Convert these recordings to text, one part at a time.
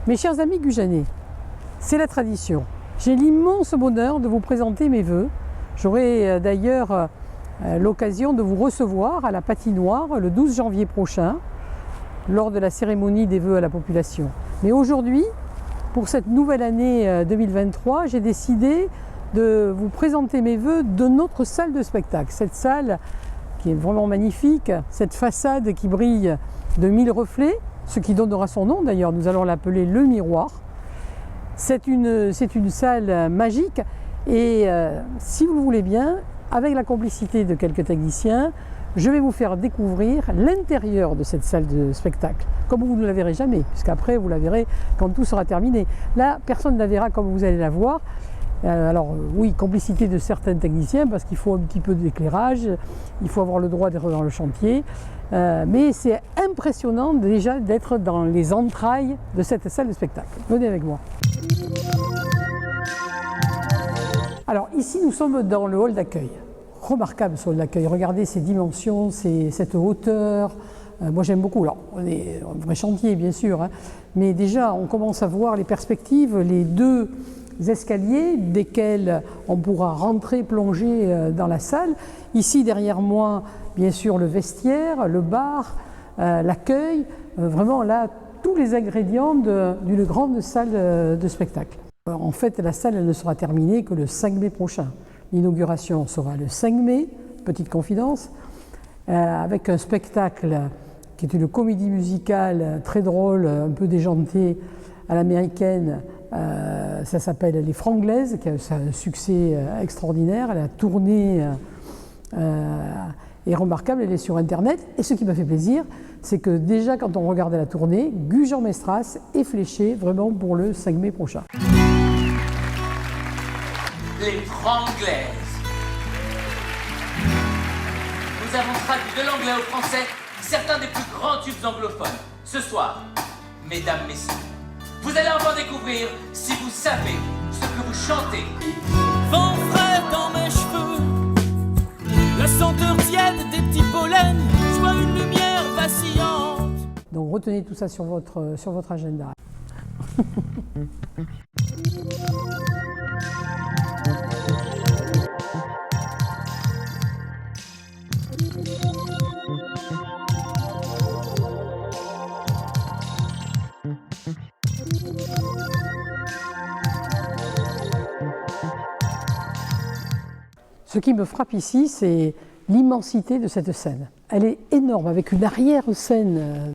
Mes chers amis gujanais, c'est la tradition. J'ai l'immense bonheur de vous présenter mes vœux. J'aurai d'ailleurs l'occasion de vous recevoir à la patinoire le 12 janvier prochain lors de la cérémonie des vœux à la population. Mais aujourd'hui, pour cette nouvelle année 2023, j'ai décidé de vous présenter mes vœux de notre salle de spectacle. Cette salle qui est vraiment magnifique, cette façade qui brille de 1000 reflets, ce qui donnera son nom d'ailleurs, nous allons l'appeler le miroir. C'est une salle magique et si vous le voulez bien, avec la complicité de quelques techniciens, je vais vous faire découvrir l'intérieur de cette salle de spectacle, comme vous ne la verrez jamais, puisqu'après vous la verrez quand tout sera terminé. Là, personne ne la verra comme vous allez la voir. Alors oui, complicité de certains techniciens, parce qu'il faut un petit peu d'éclairage, il faut avoir le droit d'être dans le chantier, mais c'est impressionnant déjà d'être dans les entrailles de cette salle de spectacle. Venez avec moi. Alors ici, nous sommes dans le hall d'accueil. Remarquable ce hall d'accueil, regardez ces dimensions, cette hauteur. Moi j'aime beaucoup, alors on est un vrai chantier bien sûr, hein, mais déjà on commence à voir les perspectives, les deux escaliers desquels on pourra rentrer, plonger dans la salle. Ici derrière moi, bien sûr le vestiaire, le bar, l'accueil, vraiment là tous les ingrédients d'une grande salle de spectacle. En fait la salle elle ne sera terminée que le 5 mai prochain. L'inauguration sera le 5 mai, petite confidence, avec un spectacle qui est une comédie musicale très drôle, un peu déjantée à l'américaine. Ça s'appelle Les Franglaises, qui a un succès extraordinaire. La tournée est remarquable, elle est sur Internet. Et ce qui m'a fait plaisir, c'est que déjà quand on regardait la tournée, Gujan Mestras est fléché vraiment pour le 5 mai prochain. Les Franglaises. Nous avons traduit de l'anglais au français certains des plus grands tubes anglophones. Ce soir, mesdames, messieurs, vous allez enfin découvrir si vous savez ce que vous chantez. Vent frais dans mes cheveux, la senteur tiède des petits pollens, je vois une lumière vacillante. Donc retenez tout ça sur votre agenda. Ce qui me frappe ici, c'est l'immensité de cette scène. Elle est énorme, avec une arrière-scène.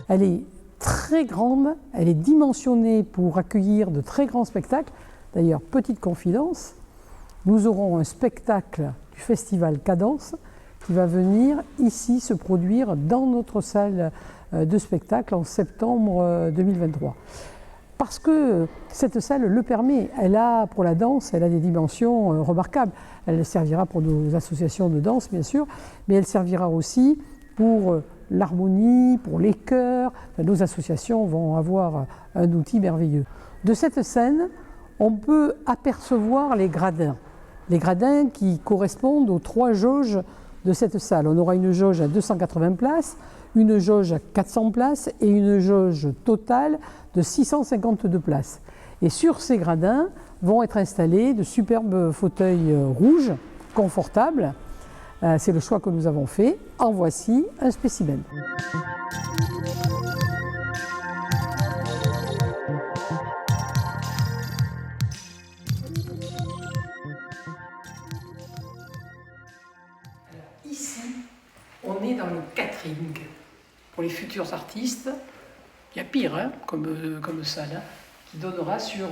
Elle est très grande, elle est dimensionnée pour accueillir de très grands spectacles. D'ailleurs, petite confidence, nous aurons un spectacle du festival Cadence qui va venir ici se produire dans notre salle de spectacle en septembre 2023. Parce que cette salle le permet, elle a pour la danse, elle a des dimensions remarquables. Elle servira pour nos associations de danse bien sûr, mais elle servira aussi pour l'harmonie, pour les chœurs. Nos associations vont avoir un outil merveilleux. De cette scène, on peut apercevoir les gradins. Les gradins qui correspondent aux 3 jauges de cette salle. On aura une jauge à 280 places, une jauge à 400 places et une jauge totale de 652 places. Et sur ces gradins vont être installés de superbes fauteuils rouges, confortables. C'est le choix que nous avons fait. En voici un spécimen. Ici, on est dans le catering pour les futurs artistes. Il y a pire hein, comme salle, hein, qui donnera sur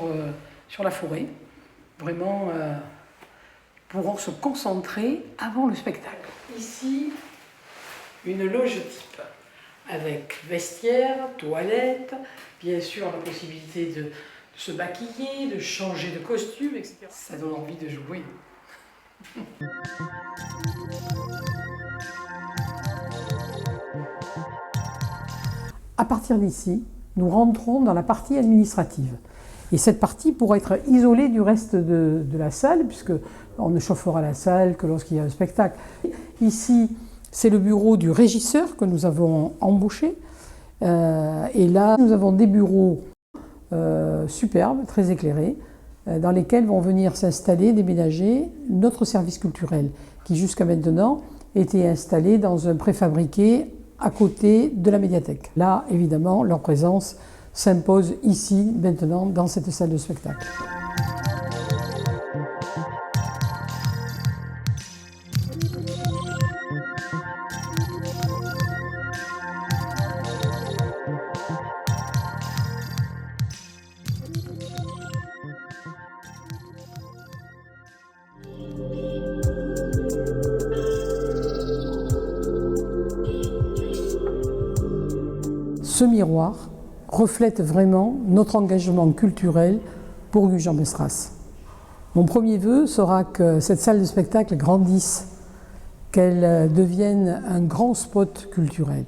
la forêt. Vraiment, pourront se concentrer avant le spectacle. Ici, une loge type, avec vestiaire, toilette, bien sûr la possibilité de se maquiller, de changer de costume, etc. Ça donne envie de jouer. À partir d'ici, nous rentrons dans la partie administrative. Et cette partie pourra être isolée du reste de la salle, puisqu'on ne chauffera la salle que lorsqu'il y a un spectacle. Ici, C'est le bureau du régisseur que nous avons embauché. Et là, nous avons des bureaux superbes, très éclairés, dans lesquels vont venir s'installer, déménager notre service culturel, qui jusqu'à maintenant était installé dans un préfabriqué à côté de la médiathèque. Là, évidemment, leur présence s'impose ici, maintenant, dans cette salle de spectacle. Ce miroir reflète vraiment notre engagement culturel pour Gujan Mestras. Mon premier vœu sera que cette salle de spectacle grandisse, qu'elle devienne un grand spot culturel.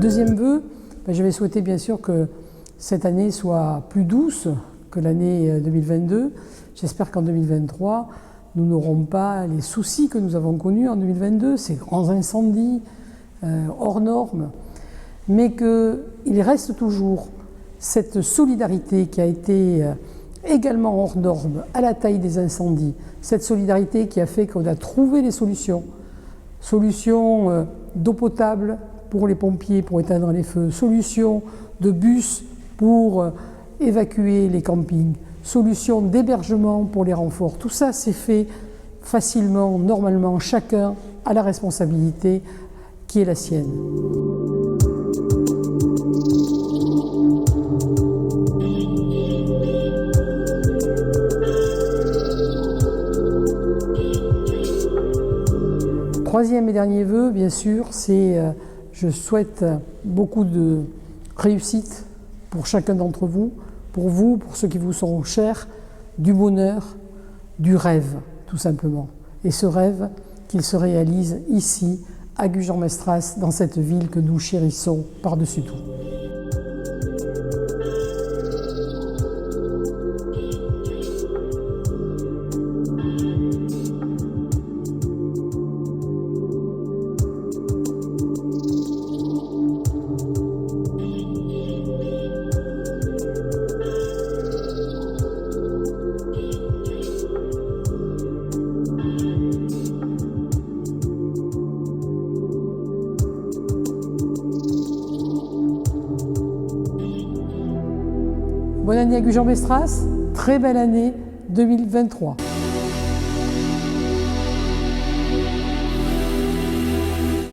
Deuxième vœu, je vais souhaiter bien sûr que cette année soit plus douce que l'année 2022. J'espère qu'en 2023, nous n'aurons pas les soucis que nous avons connus en 2022, ces grands incendies hors normes, mais qu'il reste toujours cette solidarité qui a été également hors norme à la taille des incendies, cette solidarité qui a fait qu'on a trouvé les solutions d'eau potable pour les pompiers pour éteindre les feux, solutions de bus pour évacuer les campings, solutions d'hébergement pour les renforts. Tout ça s'est fait facilement, normalement, chacun a la responsabilité qui est la sienne. Troisième et dernier vœu, bien sûr, c'est je souhaite beaucoup de réussite pour chacun d'entre vous, pour ceux qui vous sont chers, du bonheur, du rêve, tout simplement. Et ce rêve, qu'il se réalise ici, à Gujan Mestras, dans cette ville que nous chérissons par-dessus tout. Bonne année à Gujan Mestras, très belle année 2023.